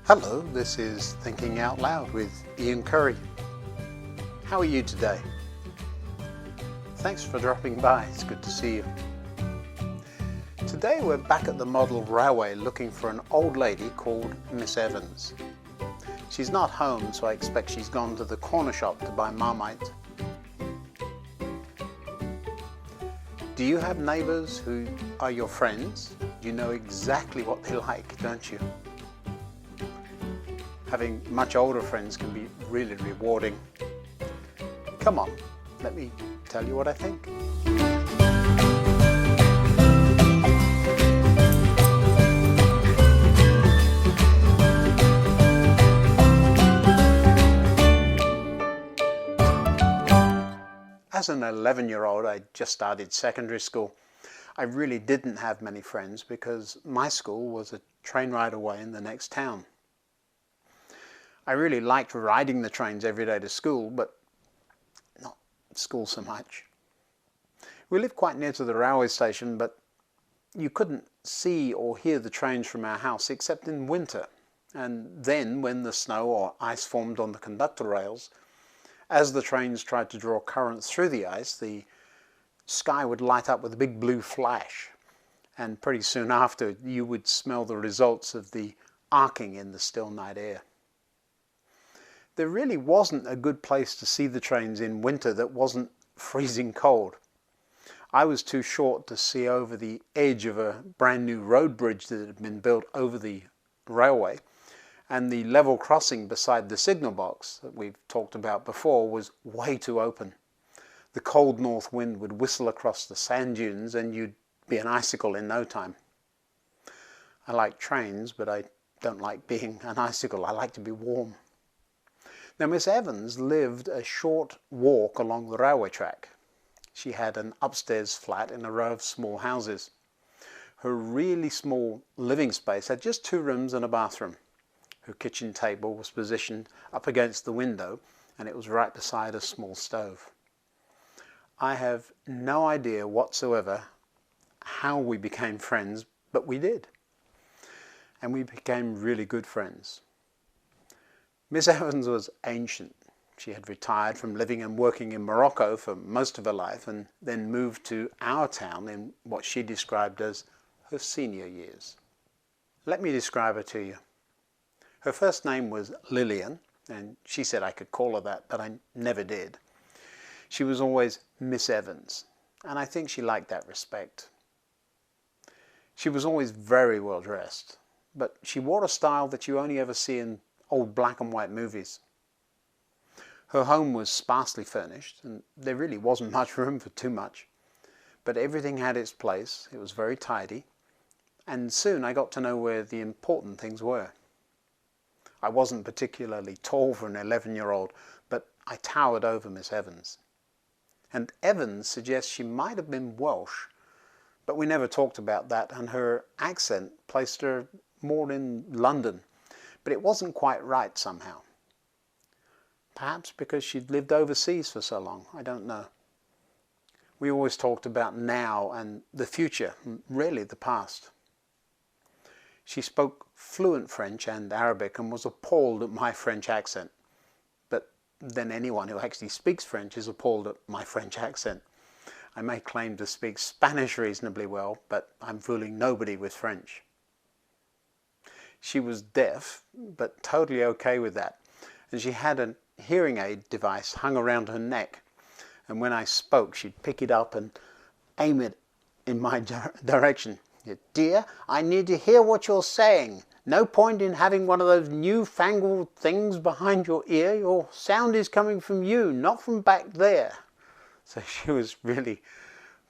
Hello, this is Thinking Out Loud with Ian Currey. How are you today? Thanks for dropping by, it's good to see you. Today we're back at the model railway looking for an old lady called Miss Evans. She's not home, so I expect she's gone to the corner shop to buy Marmite. Do you have neighbours who are your friends? You know exactly what they like, don't you? Having much older friends can be really rewarding. Come on, let me tell you what I think. As an 11-year-old, I just started secondary school. I really didn't have many friends because my school was a train ride away in the next town. I really liked riding the trains every day to school, but not school so much. We lived quite near to the railway station, but you couldn't see or hear the trains from our house except in winter. And then when the snow or ice formed on the conductor rails, as the trains tried to draw currents through the ice, the sky would light up with a big blue flash. And pretty soon after, you would smell the results of the arcing in the still night air. There really wasn't a good place to see the trains in winter that wasn't freezing cold. I was too short to see over the edge of a brand new road bridge that had been built over the railway, and the level crossing beside the signal box that we've talked about before was way too open. The cold north wind would whistle across the sand dunes and you'd be an icicle in no time. I like trains, but I don't like being an icicle. I like to be warm. Now, Miss Evans lived a short walk along the railway track. She had an upstairs flat in a row of small houses. Her really small living space had just 2 rooms and a bathroom. Her kitchen table was positioned up against the window, and it was right beside a small stove. I have no idea whatsoever how we became friends, but we did. And we became really good friends. Miss Evans was ancient. She had retired from living and working in Morocco for most of her life and then moved to our town in what she described as her senior years. Let me describe her to you. Her first name was Lillian, and she said I could call her that, but I never did. She was always Miss Evans, and I think she liked that respect. She was always very well dressed, but she wore a style that you only ever see in old black and white movies. Her home was sparsely furnished, and there really wasn't much room for too much. But everything had its place, it was very tidy, and soon I got to know where the important things were. I wasn't particularly tall for an 11-year-old, but I towered over Miss Evans. And Evans suggests she might have been Welsh, but we never talked about that, and her accent placed her more in London. But it wasn't quite right somehow. Perhaps because she'd lived overseas for so long, I don't know. We always talked about now and the future, rarely the past. She spoke fluent French and Arabic and was appalled at my French accent. But then anyone who actually speaks French is appalled at my French accent. I may claim to speak Spanish reasonably well, but I'm fooling nobody with French. She was deaf, but totally okay with that. And she had a hearing aid device hung around her neck. And when I spoke, she'd pick it up and aim it in my direction. "Dear, I need to hear what you're saying. No point in having one of those newfangled things behind your ear. Your sound is coming from you, not from back there." So she was really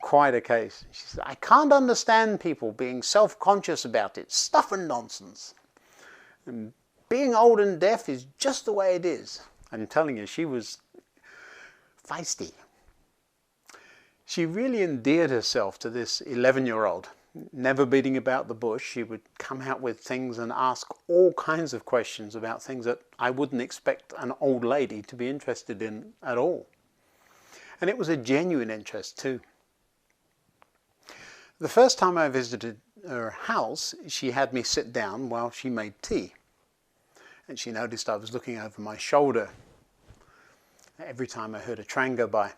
quite a case. She said, "I can't understand people being self-conscious about it. Stuff and nonsense. And being old and deaf is just the way it is." I'm telling you, she was feisty. She really endeared herself to this 11-year-old. Never beating about the bush, she would come out with things and ask all kinds of questions about things that I wouldn't expect an old lady to be interested in at all. And it was a genuine interest too. The first time I visited her house, she had me sit down while she made tea. and she noticed I was looking over my shoulder every time I heard a train go by.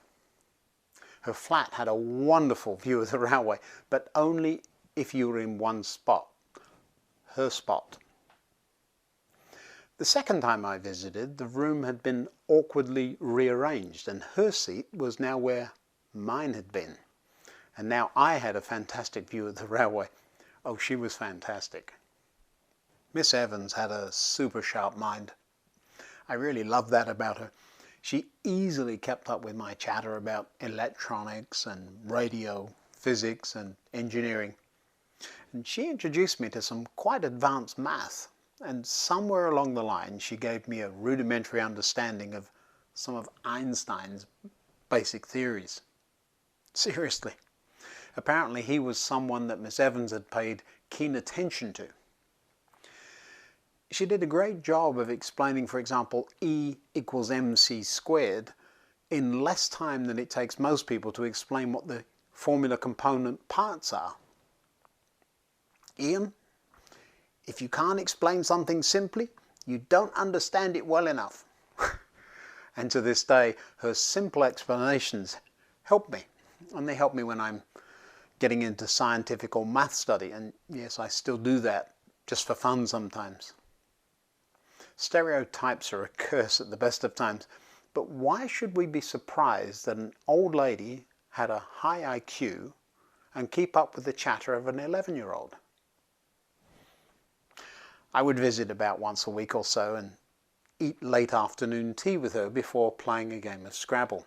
Her flat had a wonderful view of the railway, but only if you were in one spot, her spot. The second time I visited, the room had been awkwardly rearranged, and her seat was now where mine had been. And now I had a fantastic view of the railway. Oh, she was fantastic. Miss Evans had a super sharp mind. I really loved that about her. She easily kept up with my chatter about electronics and radio, physics and engineering. And she introduced me to some quite advanced math. And somewhere along the line, she gave me a rudimentary understanding of some of Einstein's basic theories. Seriously. Apparently he was someone that Miss Evans had paid keen attention to. She did a great job of explaining, for example, E equals mc squared in less time than it takes most people to explain what the formula component parts are. Ian, if you can't explain something simply, you don't understand it well enough. And to this day, her simple explanations help me. And they help me when I'm getting into scientific or math study. And yes, I still do that just for fun sometimes. Stereotypes are a curse at the best of times. But why should we be surprised that an old lady had a high IQ and keep up with the chatter of an 11-year-old? I would visit about once a week or so and eat late afternoon tea with her before playing a game of Scrabble.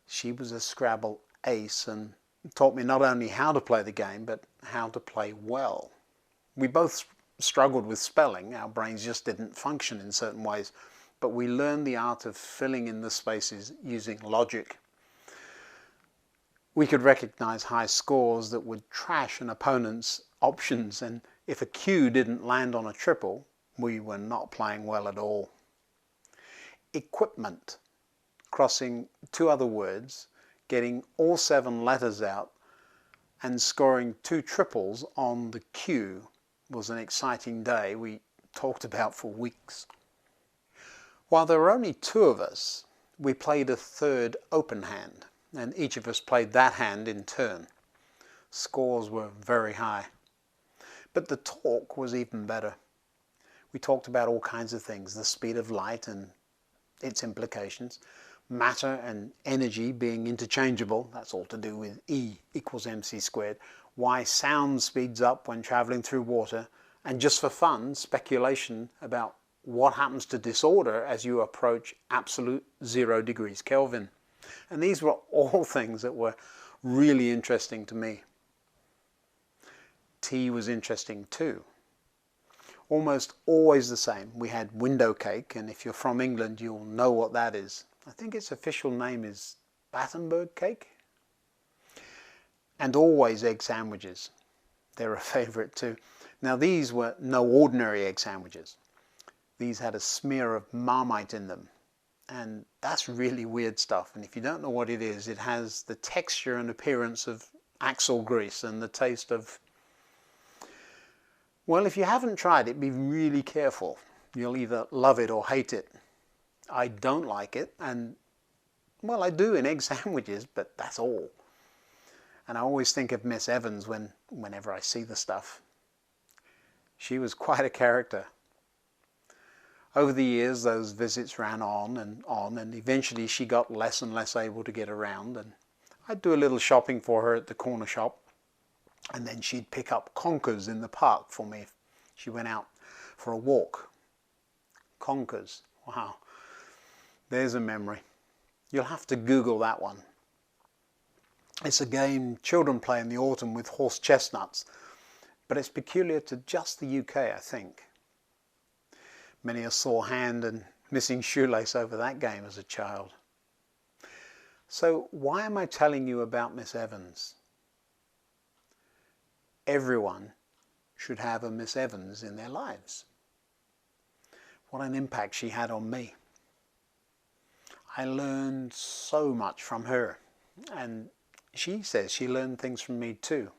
She was a Scrabble ace and taught me not only how to play the game, but how to play well. We both struggled with spelling. Our brains just didn't function in certain ways, but we learned the art of filling in the spaces using logic. We could recognize high scores that would trash an opponent's options, and if a cue didn't land on a triple, we were not playing well at all. Equipment, crossing two other words, getting all 7 letters out and scoring 2 triples on the cue was an exciting day we talked about for weeks. While there were only 2 of us, we played a third open hand, and each of us played that hand in turn. Scores were very high. But the talk was even better. We talked about all kinds of things, the speed of light and its implications, matter and energy being interchangeable, that's all to do with E equals mc squared, why sound speeds up when traveling through water, and just for fun, speculation about what happens to disorder as you approach absolute 0 degrees Kelvin. And these were all things that were really interesting to me. Tea was interesting too. Almost always the same. We had window cake, and if you're from England, you'll know what that is. I think its official name is Battenberg cake. And always egg sandwiches. They're a favourite too. Now these were no ordinary egg sandwiches. These had a smear of Marmite in them. And that's really weird stuff. And if you don't know what it is, it has the texture and appearance of axle grease and the taste of... Well, if you haven't tried it, be really careful. You'll either love it or hate it. I don't like it, and, well, I do in egg sandwiches, but that's all. And I always think of Miss Evans whenever I see the stuff. She was quite a character. Over the years, those visits ran on, and eventually she got less and less able to get around, and I'd do a little shopping for her at the corner shop. And then she'd pick up conkers in the park for me if she went out for a walk. Conkers, wow. There's a memory. You'll have to Google that one. It's a game children play in the autumn with horse chestnuts, but it's peculiar to just the UK, I think. Many a sore hand and missing shoelace over that game as a child. So why am I telling you about Miss Evans? Everyone should have a Miss Evans in their lives. What an impact she had on me. I learned so much from her, and she says she learned things from me too.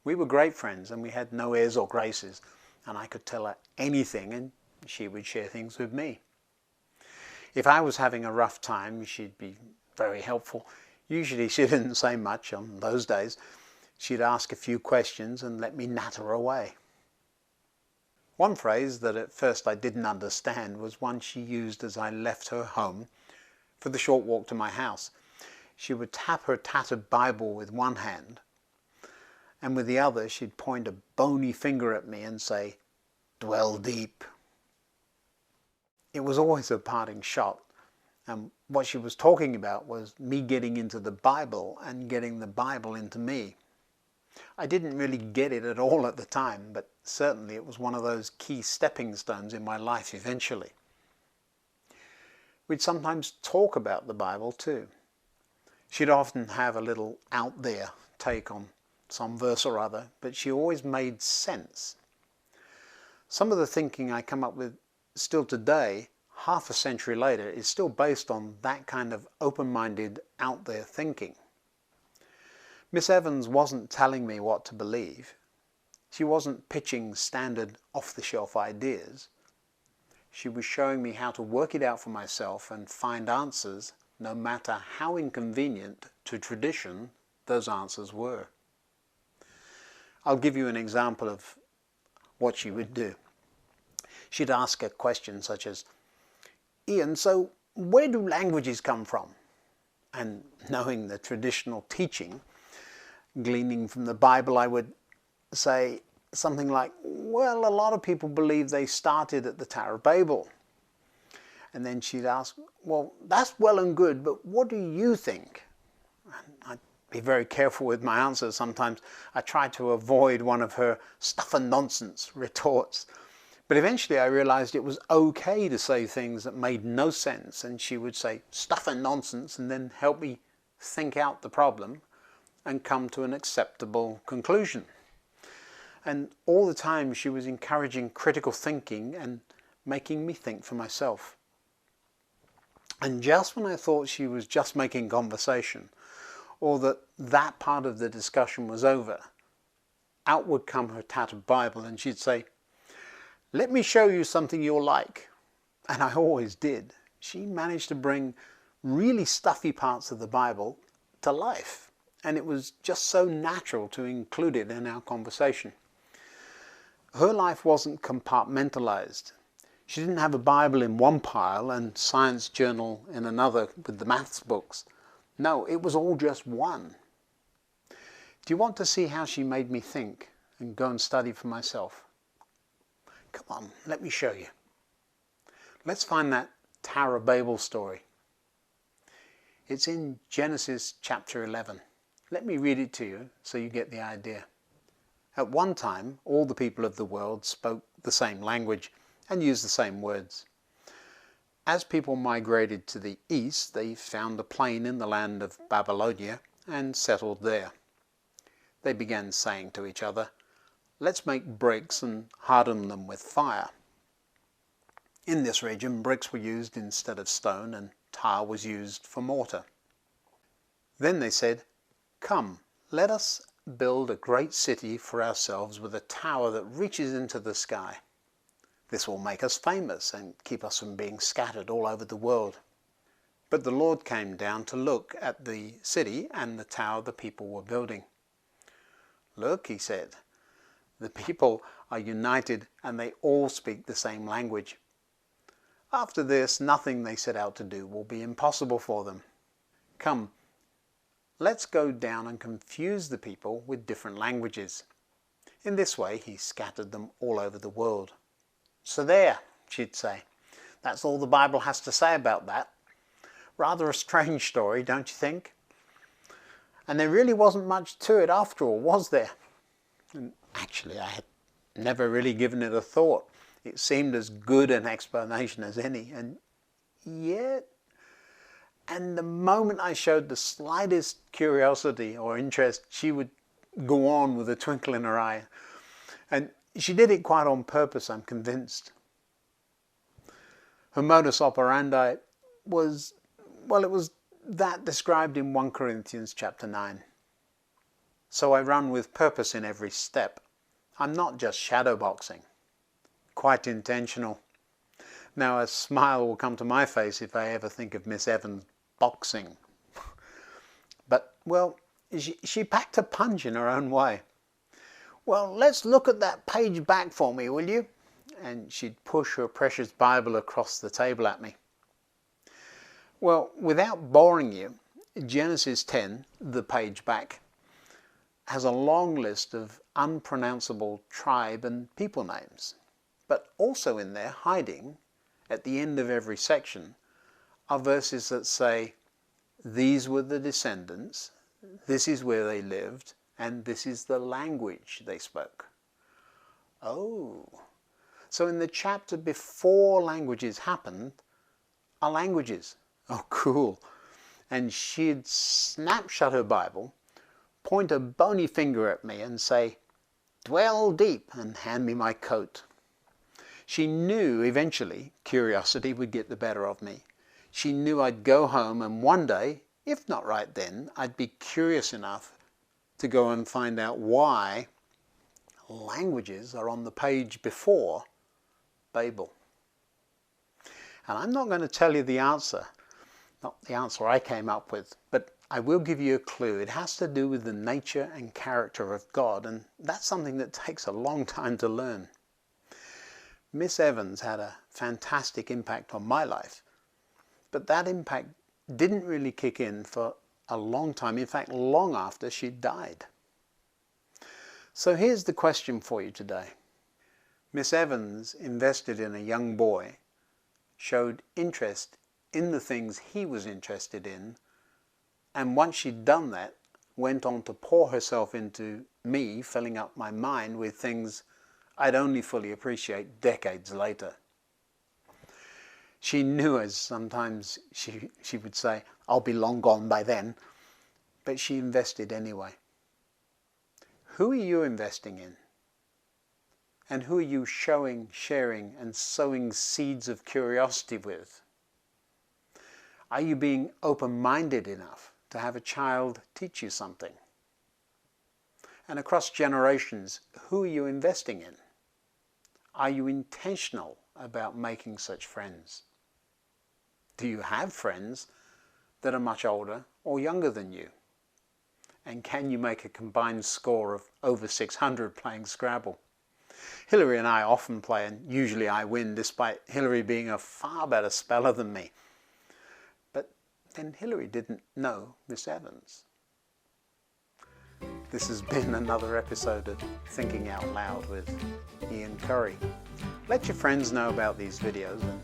We were great friends and we had no airs or graces. and I could tell her anything and she would share things with me. If I was having a rough time, she'd be very helpful. Usually she didn't say much on those days. She'd ask a few questions and let me natter away. One phrase that at first I didn't understand was one she used as I left her home for the short walk to my house. She would tap her tattered Bible with one hand, and with the other she'd point a bony finger at me and say, "Dwell deep." It was always a parting shot, and what she was talking about was me getting into the Bible and getting the Bible into me. I didn't really get it at all at the time, but certainly it was one of those key stepping stones in my life eventually. We'd sometimes talk about the Bible too. She'd often have a little out there take on some verse or other, but she always made sense. Some of the thinking I come up with still today, half a century later, is still based on that kind of open-minded, out there thinking. Miss Evans wasn't telling me what to believe. She wasn't pitching standard off-the-shelf ideas. She was showing me how to work it out for myself and find answers, no matter how inconvenient to tradition those answers were. I'll give you an example of what she would do. She'd ask a question such as, "Ian, so where do languages come from?" And knowing the traditional teaching, gleaning from the Bible, I would say something like, "Well, a lot of people believe they started at the Tower of Babel." And then she'd ask, "Well, that's well and good, but what do you think?" And I'd be very careful with my answers. Sometimes I tried to avoid one of her stuff and nonsense retorts. But eventually I realized it was okay to say things that made no sense, and she would say stuff and nonsense and then help me think out the problem and come to an acceptable conclusion. And all the time she was encouraging critical thinking and making me think for myself. And just when I thought she was just making conversation, or that part of the discussion was over, out would come her tattered Bible and she'd say, "Let me show you something you'll like." And I always did. She managed to bring really stuffy parts of the Bible to life. And it was just so natural to include it in our conversation. Her life wasn't compartmentalized. She didn't have a Bible in one pile and science journal in another with the maths books. No, it was all just one. Do you want to see how she made me think and go and study for myself? Come on, let me show you. Let's find that Tower of Babel story. It's in Genesis chapter 11. Let me read it to you so you get the idea. At one time, all the people of the world spoke the same language and used the same words. As people migrated to the east, they found a plain in the land of Babylonia and settled there. They began saying to each other, "Let's make bricks and harden them with fire." In this region, bricks were used instead of stone and tar was used for mortar. Then they said, "Come, let us build a great city for ourselves with a tower that reaches into the sky. This will make us famous and keep us from being scattered all over the world." But the Lord came down to look at the city and the tower the people were building. "Look," he said, "the people are united and they all speak the same language. After this, nothing they set out to do will be impossible for them. Come, let's go down and confuse the people with different languages." In this way, he scattered them all over the world. "So there," she'd say. "That's all the Bible has to say about that. Rather a strange story, don't you think? And there really wasn't much to it after all, was there?" And actually, I had never really given it a thought. It seemed as good an explanation as any, and yet... And the moment I showed the slightest curiosity or interest, she would go on with a twinkle in her eye. And she did it quite on purpose, I'm convinced. Her modus operandi was, well, it was that described in 1 Corinthians chapter 9. "So I run with purpose in every step. I'm not just shadowboxing. quite intentional. Now a smile will come to my face if I ever think of Miss Evans boxing. But, well, she packed a punch in her own way. "Well, let's look at that page back for me, will you?" And she'd push her precious Bible across the table at me. Well, without boring you, Genesis 10, the page back, has a long list of unpronounceable tribe and people names. But also in there, hiding, at the end of every section, are verses that say, "These were the descendants, this is where they lived, and this is the language they spoke." Oh, so in the chapter before languages happened are languages. Oh, cool. And she'd snap shut her Bible, point a bony finger at me and say, "Dwell deep," and hand me my coat. She knew eventually curiosity would get the better of me. She knew I'd go home and one day, if not right then, I'd be curious enough to go and find out why languages are on the page before Babel. And I'm not going to tell you the answer, not the answer I came up with, but I will give you a clue. It has to do with the nature and character of God, and that's something that takes a long time to learn. Miss Evans had a fantastic impact on my life, but that impact didn't really kick in for a long time, in fact long after she died. So here's the question for you today. Miss Evans invested in a young boy, showed interest in the things he was interested in, and once she'd done that, went on to pour herself into me, filling up my mind with things I'd only fully appreciate decades later. She knew, as sometimes she would say, "I'll be long gone by then," but she invested anyway. Who are you investing in? And who are you showing, sharing, and sowing seeds of curiosity with? Are you being open-minded enough to have a child teach you something? And across generations, who are you investing in? Are you intentional about making such friends? Do you have friends that are much older or younger than you? And can you make a combined score of over 600 playing Scrabble? Hilary and I often play, and usually I win, despite Hilary being a far better speller than me. But then Hilary didn't know Miss Evans. This has been another episode of Thinking Out Loud with Ian Currey. Let your friends know about these videos, and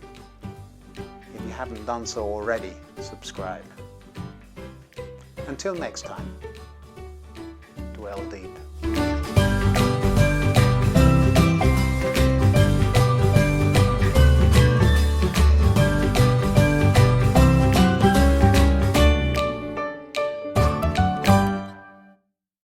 if you haven't done so already, subscribe. Until next time, dwell deep.